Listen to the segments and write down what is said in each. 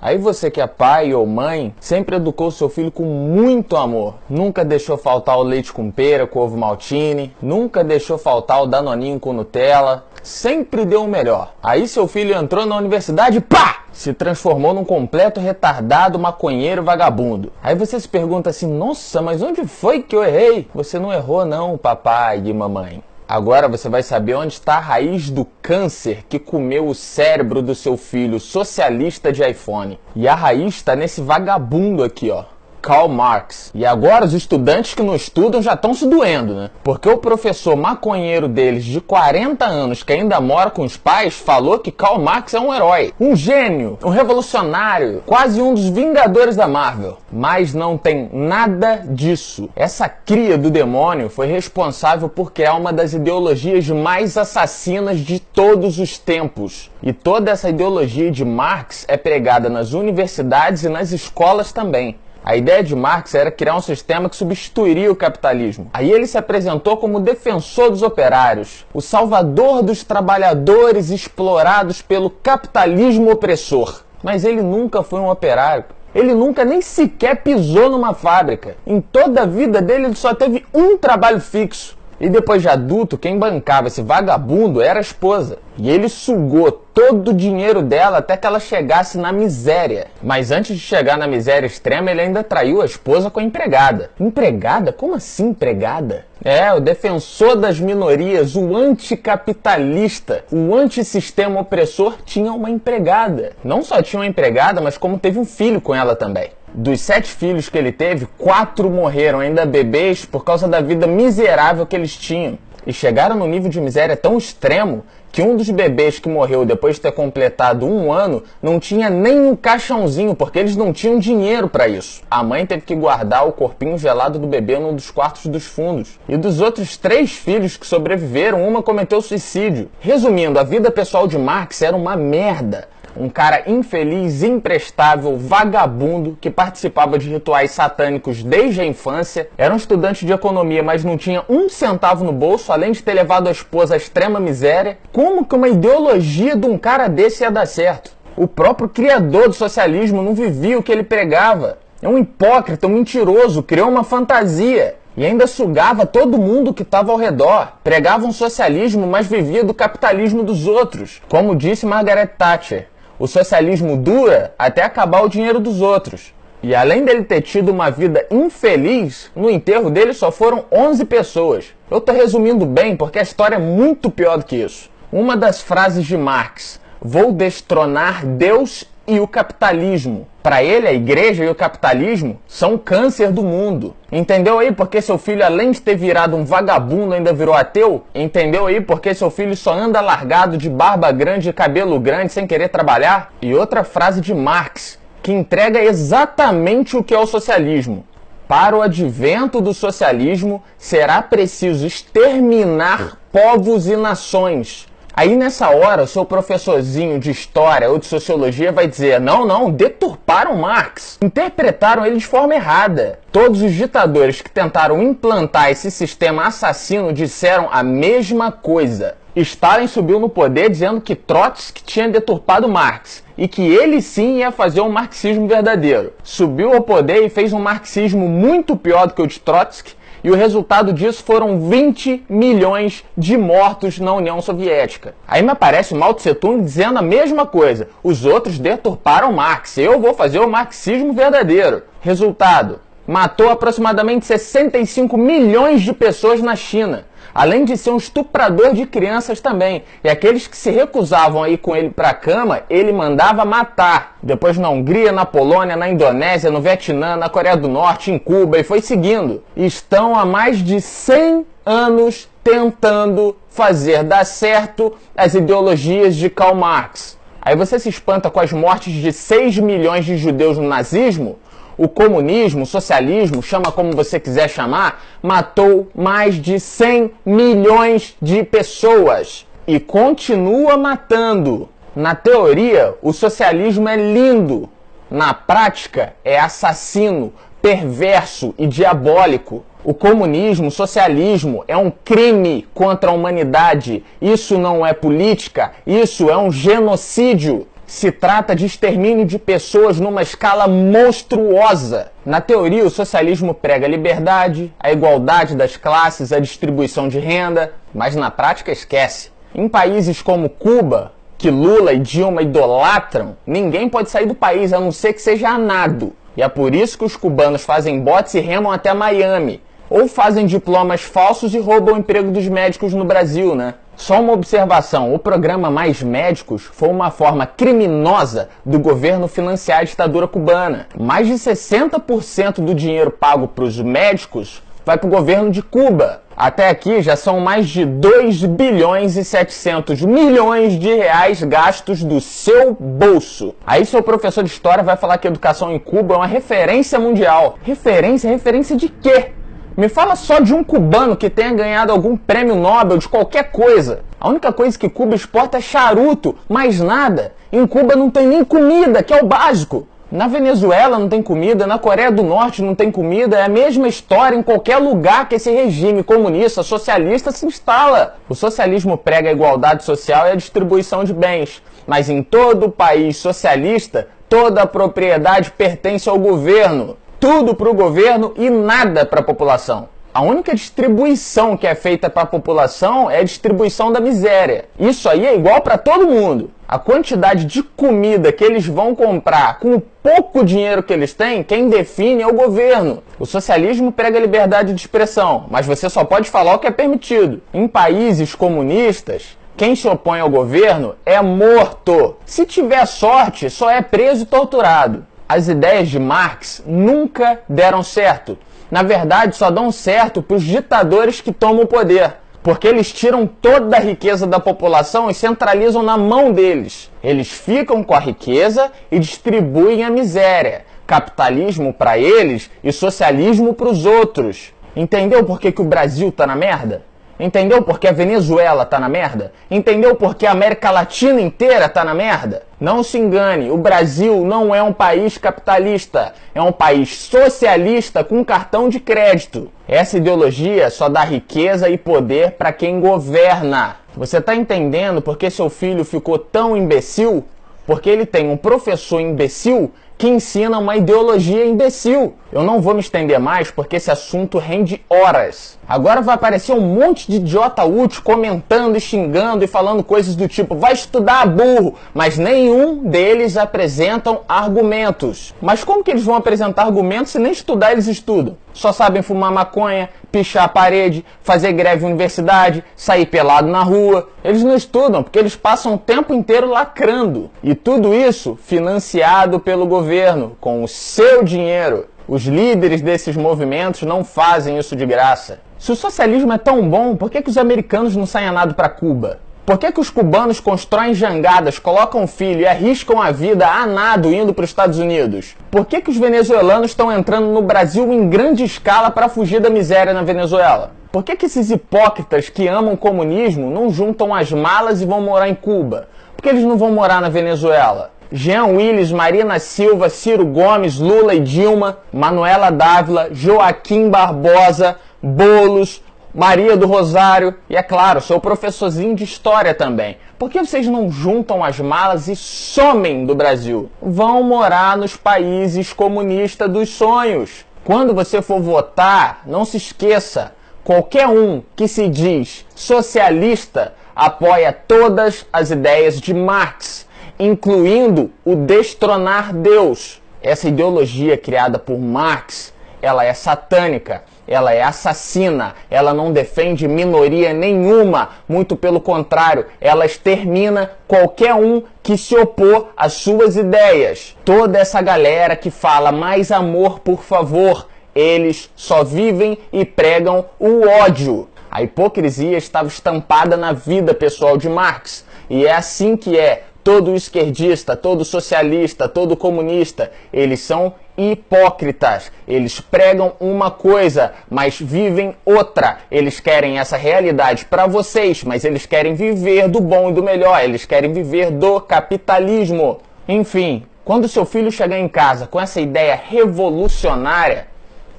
Aí você que é pai ou mãe, sempre educou seu filho com muito amor. Nunca deixou faltar o leite com pera, com ovo maltine. Nunca deixou faltar o danoninho com Nutella. Sempre deu o melhor. Aí seu filho entrou na universidade e pá! Se transformou num completo retardado, maconheiro, vagabundo. Aí você se pergunta assim, nossa, mas onde foi que eu errei? Você não errou não, papai e mamãe. Agora você vai saber onde está a raiz do câncer que comeu o cérebro do seu filho socialista de iPhone. E a raiz está nesse vagabundo aqui, ó. Karl Marx. E agora os estudantes que não estudam já estão se doendo, né? Porque o professor maconheiro deles, de 40 anos, que ainda mora com os pais, falou que Karl Marx é um herói, um gênio, um revolucionário, quase um dos Vingadores da Marvel. Mas não tem nada disso. Essa cria do demônio foi responsável por criar uma das ideologias mais assassinas de todos os tempos. E toda essa ideologia de Marx é pregada nas universidades e nas escolas também. A ideia de Marx era criar um sistema que substituiria o capitalismo. Aí ele se apresentou como defensor dos operários, o salvador dos trabalhadores explorados pelo capitalismo opressor. Mas ele nunca foi um operário. Ele nunca nem sequer pisou numa fábrica. Em toda a vida dele ele só teve um trabalho fixo. E depois de adulto, quem bancava esse vagabundo era a esposa. E ele sugou todo o dinheiro dela até que ela chegasse na miséria. Mas antes de chegar na miséria extrema, ele ainda traiu a esposa com a empregada. Empregada? Como assim empregada? É, o defensor das minorias, o anticapitalista, o antissistema opressor tinha uma empregada. Não só tinha uma empregada, mas como teve um filho com ela também. Dos 7 filhos que ele teve, 4 morreram ainda bebês por causa da vida miserável que eles tinham. E chegaram no nível de miséria tão extremo que um dos bebês que morreu depois de ter completado 1 ano não tinha nem um caixãozinho, porque eles não tinham dinheiro para isso. A mãe teve que guardar o corpinho gelado do bebê num dos quartos dos fundos. E dos outros 3 filhos que sobreviveram, uma cometeu suicídio. Resumindo, a vida pessoal de Marx era uma merda. Um cara infeliz, imprestável, vagabundo, que participava de rituais satânicos desde a infância, era um estudante de economia, mas não tinha 1 centavo no bolso, além de ter levado a esposa à extrema miséria. Como que uma ideologia de um cara desse ia dar certo? O próprio criador do socialismo não vivia o que ele pregava. É um hipócrita, um mentiroso, criou uma fantasia. E ainda sugava todo mundo que estava ao redor. Pregava um socialismo, mas vivia do capitalismo dos outros. Como disse Margaret Thatcher, o socialismo dura até acabar o dinheiro dos outros. E além dele ter tido uma vida infeliz, no enterro dele só foram 11 pessoas. Eu estou resumindo bem porque a história é muito pior do que isso. Uma das frases de Marx, vou destronar Deus e o capitalismo. Para ele, a igreja e o capitalismo são o câncer do mundo. Entendeu aí porque seu filho, além de ter virado um vagabundo, ainda virou ateu? Entendeu aí porque seu filho só anda largado de barba grande e cabelo grande sem querer trabalhar? E outra frase de Marx, que entrega exatamente o que é o socialismo. Para o advento do socialismo, será preciso exterminar povos e nações. Aí nessa hora, o seu professorzinho de história ou de sociologia vai dizer, não, deturparam Marx, interpretaram ele de forma errada. Todos os ditadores que tentaram implantar esse sistema assassino disseram a mesma coisa. Stalin subiu no poder dizendo que Trotsky tinha deturpado Marx e que ele sim ia fazer um marxismo verdadeiro. Subiu ao poder e fez um marxismo muito pior do que o de Trotsky. E o resultado disso foram 20 milhões de mortos na União Soviética. Aí me aparece o Mao Tse Tung dizendo a mesma coisa. Os outros deturparam Marx, eu vou fazer o marxismo verdadeiro. Resultado, matou aproximadamente 65 milhões de pessoas na China. Além de ser um estuprador de crianças também. E aqueles que se recusavam a ir com ele para a cama, ele mandava matar. Depois na Hungria, na Polônia, na Indonésia, no Vietnã, na Coreia do Norte, em Cuba e foi seguindo. Estão há mais de 100 anos tentando fazer dar certo as ideologias de Karl Marx. Aí você se espanta com as mortes de 6 milhões de judeus no nazismo? O comunismo, o socialismo, chama como você quiser chamar, matou mais de 100 milhões de pessoas e continua matando. Na teoria, o socialismo é lindo. Na prática, é assassino, perverso e diabólico. O comunismo, o socialismo é um crime contra a humanidade. Isso não é política, isso é um genocídio. Se trata de extermínio de pessoas numa escala monstruosa. Na teoria, o socialismo prega a liberdade, a igualdade das classes, a distribuição de renda, mas na prática esquece. Em países como Cuba, que Lula e Dilma idolatram, ninguém pode sair do país a não ser que seja a nado. E é por isso que os cubanos fazem botes e remam até Miami. Ou fazem diplomas falsos e roubam o emprego dos médicos no Brasil, né? Só uma observação, o programa Mais Médicos foi uma forma criminosa do governo financiar a ditadura cubana. Mais de 60% do dinheiro pago para os médicos vai para o governo de Cuba. Até aqui já são mais de 2 bilhões e 700 milhões de reais gastos do seu bolso. Aí seu professor de história vai falar que a educação em Cuba é uma referência mundial. Referência de quê? Me fala só de um cubano que tenha ganhado algum prêmio Nobel de qualquer coisa. A única coisa que Cuba exporta é charuto, mais nada. Em Cuba não tem nem comida, que é o básico. Na Venezuela não tem comida, na Coreia do Norte não tem comida, é a mesma história em qualquer lugar que esse regime comunista, socialista se instala. O socialismo prega a igualdade social e a distribuição de bens, mas em todo país socialista, toda a propriedade pertence ao governo. Tudo para o governo e nada para a população. A única distribuição que é feita para a população é a distribuição da miséria. Isso aí é igual para todo mundo. A quantidade de comida que eles vão comprar com o pouco dinheiro que eles têm, quem define é o governo. O socialismo prega a liberdade de expressão, mas você só pode falar o que é permitido. Em países comunistas, quem se opõe ao governo é morto. Se tiver sorte, só é preso e torturado. As ideias de Marx nunca deram certo. Na verdade, só dão certo para os ditadores que tomam o poder, porque eles tiram toda a riqueza da população e centralizam na mão deles. Eles ficam com a riqueza e distribuem a miséria. Capitalismo para eles e socialismo para os outros. Entendeu por que o Brasil tá na merda? Entendeu por que a Venezuela tá na merda? Entendeu por que a América Latina inteira tá na merda? Não se engane, o Brasil não é um país capitalista, é um país socialista com cartão de crédito. Essa ideologia só dá riqueza e poder para quem governa. Você tá entendendo por que seu filho ficou tão imbecil? Porque ele tem um professor imbecil que ensina uma ideologia imbecil. Eu não vou me estender mais porque esse assunto rende horas. Agora vai aparecer um monte de idiota útil comentando e xingando e falando coisas do tipo vai estudar, burro, mas nenhum deles apresentam argumentos. Mas como que eles vão apresentar argumentos se nem estudar eles estudam? Só sabem fumar maconha, pichar a parede, fazer greve em universidade, sair pelado na rua. Eles não estudam porque eles passam o tempo inteiro lacrando. E tudo isso financiado pelo governo, com o seu dinheiro. Os líderes desses movimentos não fazem isso de graça. Se o socialismo é tão bom, por que os americanos não saem a nado para Cuba? Por que os cubanos constroem jangadas, colocam filho e arriscam a vida a nado indo para os Estados Unidos? Por que os venezuelanos estão entrando no Brasil em grande escala para fugir da miséria na Venezuela? Por que esses hipócritas que amam o comunismo não juntam as malas e vão morar em Cuba? Por que eles não vão morar na Venezuela? Jean Willis, Marina Silva, Ciro Gomes, Lula e Dilma, Manuela Dávila, Joaquim Barbosa, Boulos, Maria do Rosário e, é claro, sou professorzinho de história também. Por que vocês não juntam as malas e somem do Brasil? Vão morar nos países comunistas dos sonhos. Quando você for votar, não se esqueça, qualquer um que se diz socialista apoia todas as ideias de Marx, incluindo o destronar Deus. Essa ideologia criada por Marx, ela é satânica, ela é assassina, ela não defende minoria nenhuma, muito pelo contrário, ela extermina qualquer um que se opor às suas ideias. Toda essa galera que fala mais amor, por favor, eles só vivem e pregam o ódio. A hipocrisia estava estampada na vida pessoal de Marx, e é assim que é. Todo esquerdista, todo socialista, todo comunista, eles são hipócritas. Eles pregam uma coisa, mas vivem outra. Eles querem essa realidade para vocês, mas eles querem viver do bom e do melhor. Eles querem viver do capitalismo. Enfim, quando seu filho chegar em casa com essa ideia revolucionária,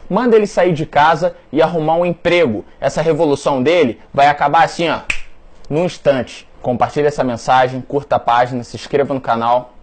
manda ele sair de casa e arrumar um emprego. Essa revolução dele vai acabar assim, ó, num instante. Compartilhe essa mensagem, curta a página, se inscreva no canal.